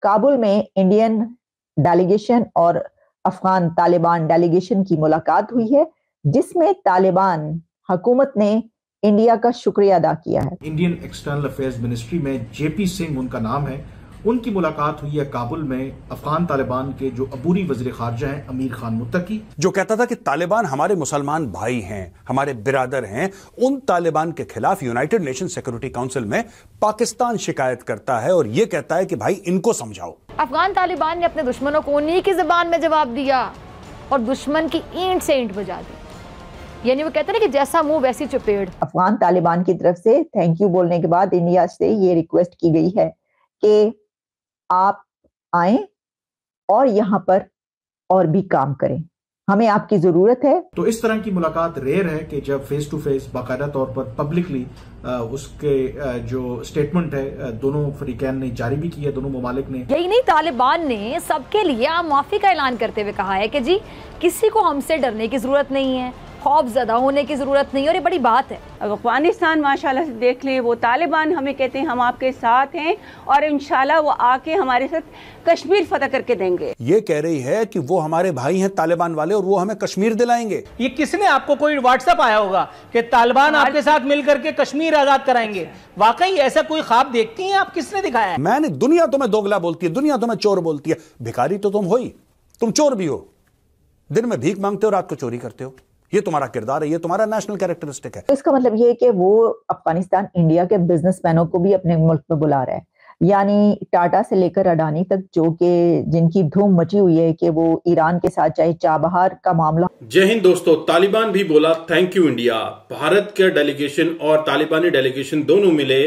काबुल में Indian delegation और Afghan Taliban delegation की मुलाकात हुई है, जिसमें तालिबान हुकूमत ने इंडिया का शुक्रिया अदा किया है। इंडियन एक्सटर्नल अफेयर्स मिनिस्ट्री में जेपी सिंह उनका नाम है, उनकी मुलाकात हुई है काबुल में अफगान तालिबान के जो अबूरी वज़ीर ख़ारजा हैं अमीर खान मुत्तकी, जो कहता था कि तालिबान हमारे मुसलमान भाई हैं, हमारे बिरादर हैं। उन तालिबान के खिलाफ यूनाइटेड नेशन सिक्योरिटी काउंसिल में पाकिस्तान शिकायत करता है और यह कहता है कि भाई इनको समझाओ। अफगान तालिबान ने अपने दुश्मनों को उन्हीं की ज़बान में जवाब दिया और दुश्मन की ईंट से ईंट बजा दी। यानी वो कहते हैं कि जैसा मुंह वैसी चपेड़। अफगान तालिबान की तरफ से थैंक यू बोलने के बाद इंडिया से ये रिक्वेस्ट की गई है कि आप आए और यहाँ पर और भी काम करें, हमें आपकी जरूरत है। तो इस तरह की मुलाकात रेयर है कि जब फेस टू फेस बाकायदा तौर पर पब्लिकली उसके जो स्टेटमेंट है दोनों फरीकैन ने जारी भी किया, दोनों ममालिक ने। यही नहीं, तालिबान ने सबके लिए आम माफी का ऐलान करते हुए कहा है कि जी किसी को हमसे डरने की जरूरत नहीं है, खौफजदा होने की जरूरत नहीं, और ये बड़ी बात है। अफगानिस्तान माशाल्लाह से देख लें, वो तालिबान हमें कहते हैं हम आपके साथ हैं और इंशाल्लाह वो आके हमारे साथ कश्मीर फतह करके देंगे। ये कह रही है कि वो हमारे भाई हैं तालिबान वाले और वो हमें कश्मीर दिलाएंगे। ये किसने आपको कोई व्हाट्सएप आया होगा कि तालिबान आपके साथ मिलकर के कश्मीर आजाद कराएंगे? वाकई ऐसा कोई ख्वाब देखती हैं आप? किसने दिखाया है? मैंने, दुनिया तुम्हें दोगला बोलती है, दुनिया तुम्हें चोर बोलती है। भिखारी तो तुम हो ही, तुम चोर भी हो। दिन में भीख मांगते हो, रात को चोरी करते हो। ये तुम्हारा किरदार है, ये तुम्हारा नेशनल कैरेक्टरिस्टिक है। तो इसका मतलब ये है कि वो अफगानिस्तान इंडिया के बिजनेसमैनों को भी अपने मुल्क में बुला रहा है, यानी टाटा से लेकर अडानी तक, जो कि जिनकी धूम मची हुई है कि वो ईरान के साथ चाहे चाबहार का मामला। जय हिंद दोस्तों, तालिबान भी बोला थैंक यू इंडिया। भारत के डेलीगेशन और तालिबानी डेलीगेशन दोनों मिले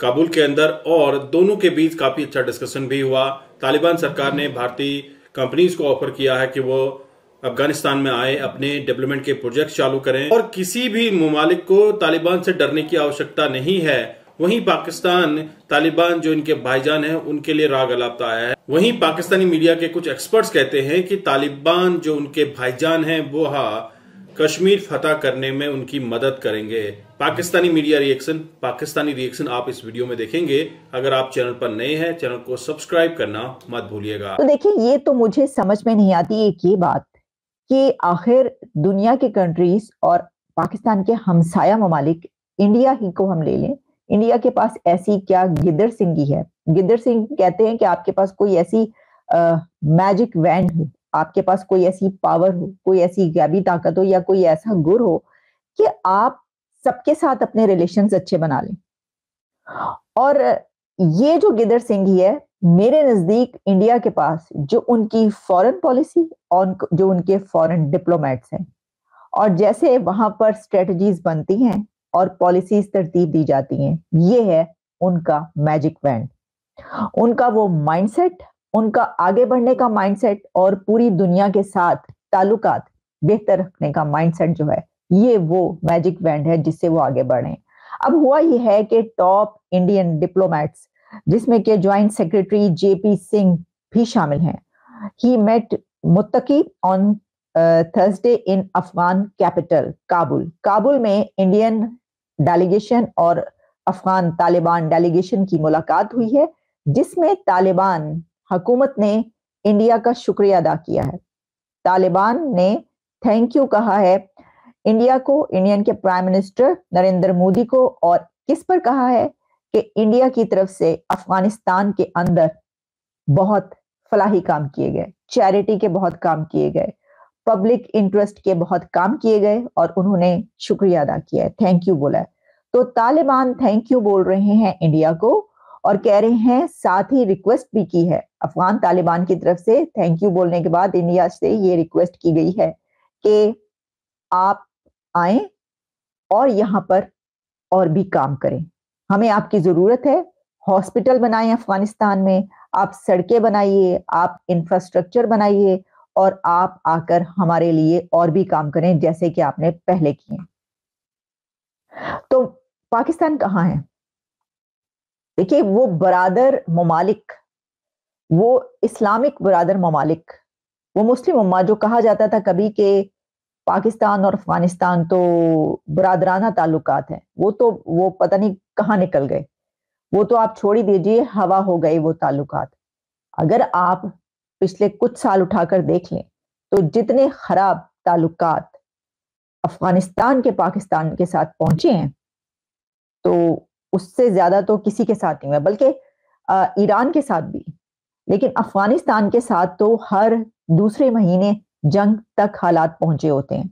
काबुल के अंदर और दोनों के बीच काफी अच्छा डिस्कशन भी हुआ। तालिबान सरकार ने भारतीय कंपनीज को ऑफर किया है कि वो अफगानिस्तान में आए, अपने डेवलपमेंट के प्रोजेक्ट चालू करें और किसी भी ममालिक को तालिबान से डरने की आवश्यकता नहीं है। वहीं पाकिस्तान तालिबान जो इनके भाईजान हैं उनके लिए राग अलापता आया है। वहीं पाकिस्तानी मीडिया के कुछ एक्सपर्ट्स कहते हैं कि तालिबान जो उनके भाईजान हैं वो कश्मीर फतह करने में उनकी मदद करेंगे। Pakistani media reaction, Pakistani reaction आप इस वीडियो में देखेंगे। अगर आप चैनल पर नए हैं, चैनल को सब्सक्राइब करना मत भूलिएगा। तो देखिए, ये तो मुझे समझ में नहीं आती एक ये बात कि आखिर दुनिया के कंट्रीज और पाकिस्तान के हमसाया ममालिक, इंडिया ही को हम ले लें, इंडिया के पास ऐसी क्या गिद्दड़ सिंगी है? गिद्दड़ सिंह कहते हैं कि आपके पास कोई ऐसी मैजिक वैंड हो, आपके पास कोई ऐसी पावर हो, कोई ऐसी गैबी ताकत हो या कोई ऐसा गुर हो कि आप सबके साथ अपने रिलेशंस अच्छे बना लें। और ये जो गिद्दड़ सिंगी है, मेरे नजदीक इंडिया के पास जो उनकी फॉरेन पॉलिसी और जो उनके फॉरेन डिप्लोमेट्स हैं और जैसे वहां पर स्ट्रेटजीज बनती हैं और पॉलिसीज तरतीब दी जाती हैं, ये है उनका मैजिक वैंड, उनका वो माइंडसेट, उनका आगे बढ़ने का माइंडसेट और पूरी दुनिया के साथ ताल्लुकात बेहतर रखने का माइंडसेट जो है, ये वो मैजिक वैंड है जिससे वो आगे बढ़े। अब हुआ ये है कि टॉप इंडियन डिप्लोमेट्स, जिसमें के ज्वाइंट सेक्रेटरी जेपी सिंह भी शामिल हैं, he met Muttaqi on Thursday in Afghan capital Kabul. Kabul में इंडियन डेलीगेशन और अफगान तालिबान डेलीगेशन की मुलाकात हुई है, जिसमें तालिबान हुकूमत ने इंडिया का शुक्रिया अदा किया है। तालिबान ने थैंक यू कहा है इंडिया को, इंडियन के प्राइम मिनिस्टर नरेंद्र मोदी को, और किस पर कहा है कि इंडिया की तरफ से अफगानिस्तान के अंदर बहुत फलाही काम किए गए, चैरिटी के बहुत काम किए गए, पब्लिक इंटरेस्ट के बहुत काम किए गए और उन्होंने शुक्रिया अदा किया है, थैंक यू बोला है। तो तालिबान थैंक यू बोल रहे हैं इंडिया को और कह रहे हैं, साथ ही रिक्वेस्ट भी की है अफगान तालिबान की तरफ से। थैंक यू बोलने के बाद इंडिया से ये रिक्वेस्ट की गई है कि आप आए और यहाँ पर और भी काम करें, हमें आपकी जरूरत है। हॉस्पिटल बनाएं अफगानिस्तान में, आप सड़कें बनाइए, आप इंफ्रास्ट्रक्चर बनाइए और आप आकर हमारे लिए और भी काम करें जैसे कि आपने पहले किए। तो पाकिस्तान कहाँ है? देखिए, वो बरादर ममालिक, वो इस्लामिक बरादर ममालिक, वो मुस्लिम उम्मा जो कहा जाता था कभी के पाकिस्तान और अफगानिस्तान तो बरादराना ताल्लुकात हैं, वो पता नहीं कहाँ निकल गए। वो तो आप छोड़ ही दीजिए, हवा हो गए वो ताल्लुकात। अगर आप पिछले कुछ साल उठाकर देख लें तो जितने खराब ताल्लुकात अफगानिस्तान के पाकिस्तान के साथ पहुंचे हैं, तो उससे ज्यादा तो किसी के साथ नहीं हुआ, बल्कि ईरान के साथ भी। लेकिन अफगानिस्तान के साथ तो हर दूसरे महीने जंग तक हालात पहुंचे होते हैं।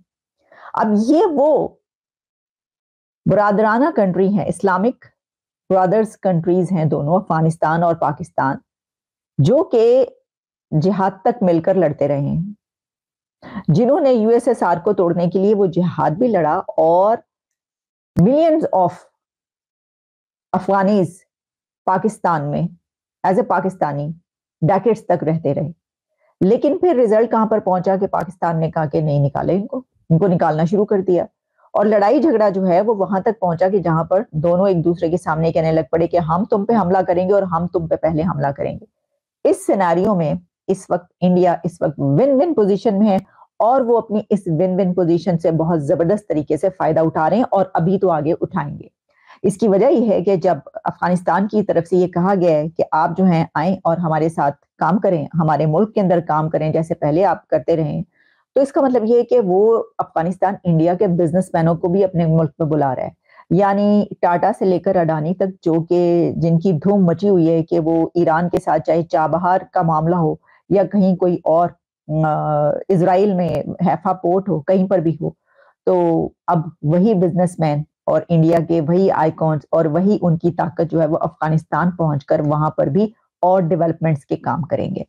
अब ये वो बरादराना कंट्री है, इस्लामिक ब्रदर्स कंट्रीज हैं दोनों, अफगानिस्तान और पाकिस्तान, जो कि जिहाद तक मिलकर लड़ते रहे हैं, जिन्होंने यूएसएसआर को तोड़ने के लिए वो जिहाद भी लड़ा और मिलियंस ऑफ अफगानीज पाकिस्तान में एज ए पाकिस्तानी डेकेड्स तक रहते रहे। लेकिन फिर रिजल्ट कहां पर पहुंचा कि पाकिस्तान ने कहा कि नहीं निकाले, इनको निकालना शुरू कर दिया और लड़ाई झगड़ा जो है वो वहां तक पहुंचा कि जहां पर दोनों एक दूसरे के सामने कहने लग पड़े कि हम तुम पे हमला करेंगे और हम तुम पे पहले हमला करेंगे। इस सिनेरियो में इस वक्त इंडिया इस वक्त विन विन पोजीशन में है और वो अपनी इस विन विन पोजीशन से बहुत जबरदस्त तरीके से फायदा उठा रहे हैं और अभी तो आगे उठाएंगे। इसकी वजह यह है कि जब अफगानिस्तान की तरफ से ये कहा गया है कि आप जो हैं आए और हमारे साथ काम करें, हमारे मुल्क के अंदर काम करें जैसे पहले आप करते रहे, तो इसका मतलब ये है कि वो अफगानिस्तान इंडिया के बिजनेसमैनों को भी अपने मुल्क में बुला रहा है। यानी टाटा से लेकर अडानी तक, जो कि जिनकी धूम मची हुई है कि वो ईरान के साथ चाहे चाबहार का मामला हो या कहीं कोई और इजराइल में हैफा पोर्ट हो, कहीं पर भी हो, तो अब वही बिजनेसमैन और इंडिया के वही आइकॉन्स और वही उनकी ताकत जो है वो अफगानिस्तान पहुंचकर वहां पर भी और डेवलपमेंट्स के काम करेंगे।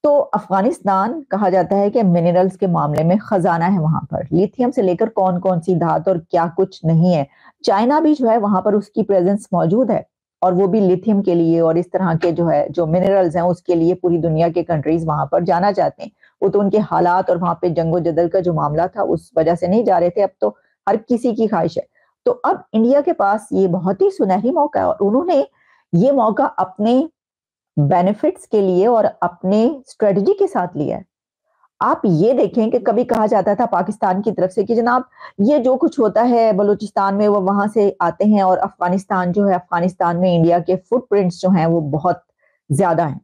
तो अफगानिस्तान कहा जाता है कि मिनरल्स के मामले में खजाना है वहां पर, लिथियम से लेकर कौन कौन सी धात और क्या कुछ नहीं है। चाइना भी जो है वहां पर उसकी प्रेजेंस मौजूद है और वो भी लिथियम के लिए और इस तरह के जो है जो मिनरल्स हैं उसके लिए पूरी दुनिया के कंट्रीज वहां पर जाना चाहते हैं। वो तो उनके हालात और वहां पे जंगो जदल का जो मामला था उस वजह से नहीं जा रहे थे, अब तो हर किसी की ख्वाहिश है। तो अब इंडिया के पास ये बहुत ही सुनहरी मौका है और उन्होंने ये मौका अपने बेनिफिट्स के लिए और अपने स्ट्रेटजी के साथ लिया है। आप ये देखें कि कभी कहा जाता था पाकिस्तान की तरफ से कि जनाब ये जो कुछ होता है बलूचिस्तान में वो वहां से आते हैं और अफगानिस्तान जो है, अफगानिस्तान में इंडिया के फुटप्रिंट्स जो हैं वो बहुत ज्यादा हैं,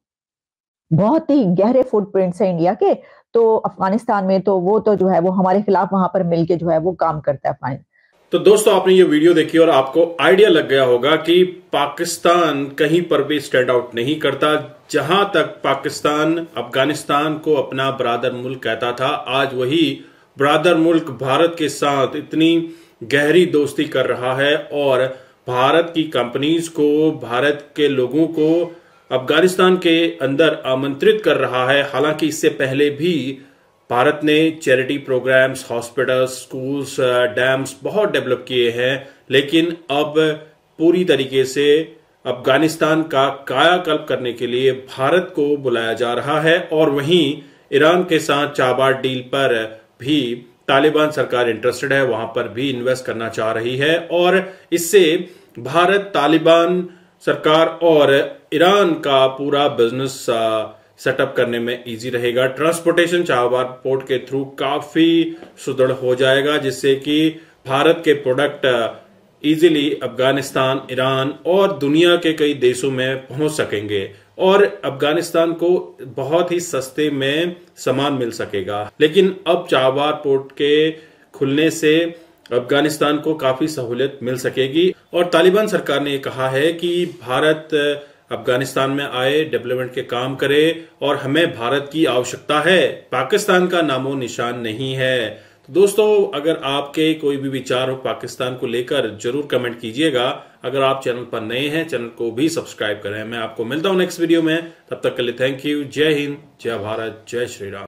बहुत ही गहरे फुटप्रिंट्स हैं इंडिया के। तो अफगानिस्तान में तो वो तो जो है वो हमारे खिलाफ वहां पर मिलके जो है वो काम करता है अफगानिस्तान। तो दोस्तों आपने ये वीडियो देखी और आपको आइडिया लग गया होगा कि पाकिस्तान कहीं पर भी स्टैंड आउट नहीं करता। जहां तक पाकिस्तान अफगानिस्तान को अपना ब्रादर मुल्क कहता था, आज वही ब्रादर मुल्क भारत के साथ इतनी गहरी दोस्ती कर रहा है और भारत की कंपनीज को, भारत के लोगों को अफगानिस्तान के अंदर आमंत्रित कर रहा है। हालांकि इससे पहले भी भारत ने charity programmes, hospitals, schools, dams बहुत डेवलप किए हैं, लेकिन अब पूरी तरीके से अफगानिस्तान का कायाकल्प करने के लिए भारत को बुलाया जा रहा है। और वहीं ईरान के साथ चाबार डील पर भी तालिबान सरकार इंटरेस्टेड है, वहां पर भी इन्वेस्ट करना चाह रही है और इससे भारत, तालिबान सरकार और ईरान का पूरा बिजनेस सेटअप करने में इजी रहेगा। ट्रांसपोर्टेशन चाबहार पोर्ट के थ्रू काफी सुदृढ़ हो जाएगा, जिससे कि भारत के प्रोडक्ट इजीली अफगानिस्तान, ईरान और दुनिया के कई देशों में पहुंच सकेंगे और अफगानिस्तान को बहुत ही सस्ते में सामान मिल सकेगा। लेकिन अब चाबहार पोर्ट के खुलने से अफगानिस्तान को काफी सहूलियत मिल सकेगी और तालिबान सरकार ने कहा है कि भारत अफगानिस्तान में आए, डेवलपमेंट के काम करे और हमें भारत की आवश्यकता है, पाकिस्तान का नामो निशान नहीं है। तो दोस्तों अगर आपके कोई भी विचार हो पाकिस्तान को लेकर जरूर कमेंट कीजिएगा। अगर आप चैनल पर नए हैं, चैनल को भी सब्सक्राइब करें। मैं आपको मिलता हूं नेक्स्ट वीडियो में, तब तक के लिए थैंक यू। जय हिंद, जय भारत, जय श्री राम।